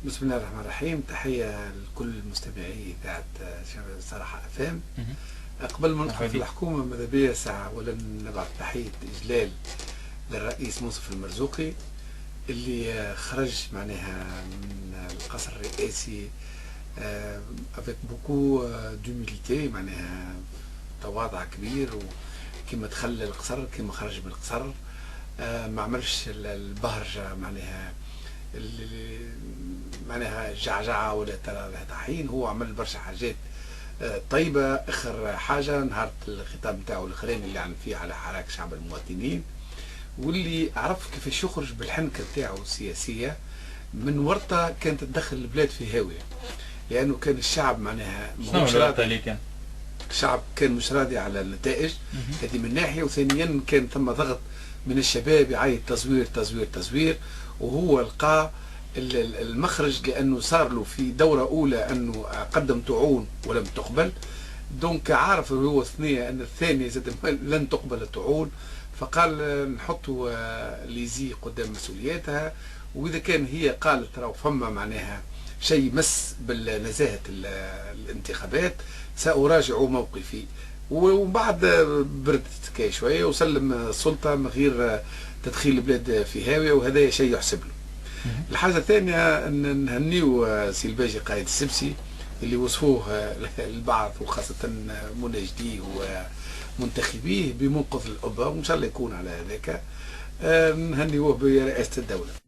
بسم الله الرحمن الرحيم. تحية لكل مستمعي إذاعة صراحة أفهم. قبل ما ندخل في الحكومة ماذا بيا ساعة أولا نبعث تحية إجلال للرئيس منصف المرزوقي اللي خرج معناها من القصر الرئاسي avec beaucoup d'humilité، معناها تواضع كبير، وكما دخل القصر كما خرج من القصر. ما عملش البهرجة معناها جعجعة ولا طحين. هو عمل برشا حاجات طيبة. اخر حاجة نهار الخطاب نتاعو الاخراني اللي عن فيه على حراك شعب المواطنين، واللي عرف كيفاش يخرج بالحنكة نتاعو السياسية من ورطة كانت تدخل البلاد في هاوية، لأنه كان الشعب معناها مش راضي. الشعب كان مش راضي على النتائج هذه من ناحية، وثانيا كان ثم ضغط من الشباب يعيط تزوير تزوير تزوير، وهو لقى المخرج لأنه صار له في دورة أولى أنه قدم طعون ولم تقبل، دونك عارف هو الثانية أن الثانية لن تقبل الطعون، فقال نحطوا ليزي قدام مسؤولياتها، وإذا كان هي قالت راهو فما معناها شيء مس بالنزاهة الانتخابات سأراجع موقفي. وبعد بردت كاي شوية وسلم السلطة من غير تدخيل البلاد في هاوية، وهذا شيء يحسب له. الحاجة الثانية أن نهنيو سي الباجي قائد السبسي اللي وصفوه البعض وخاصة مناشديه ومنتخبيه بمنقذ الأمة، وإن شاء الله يكون على ذاك. نهنيوه برئاسة الدولة.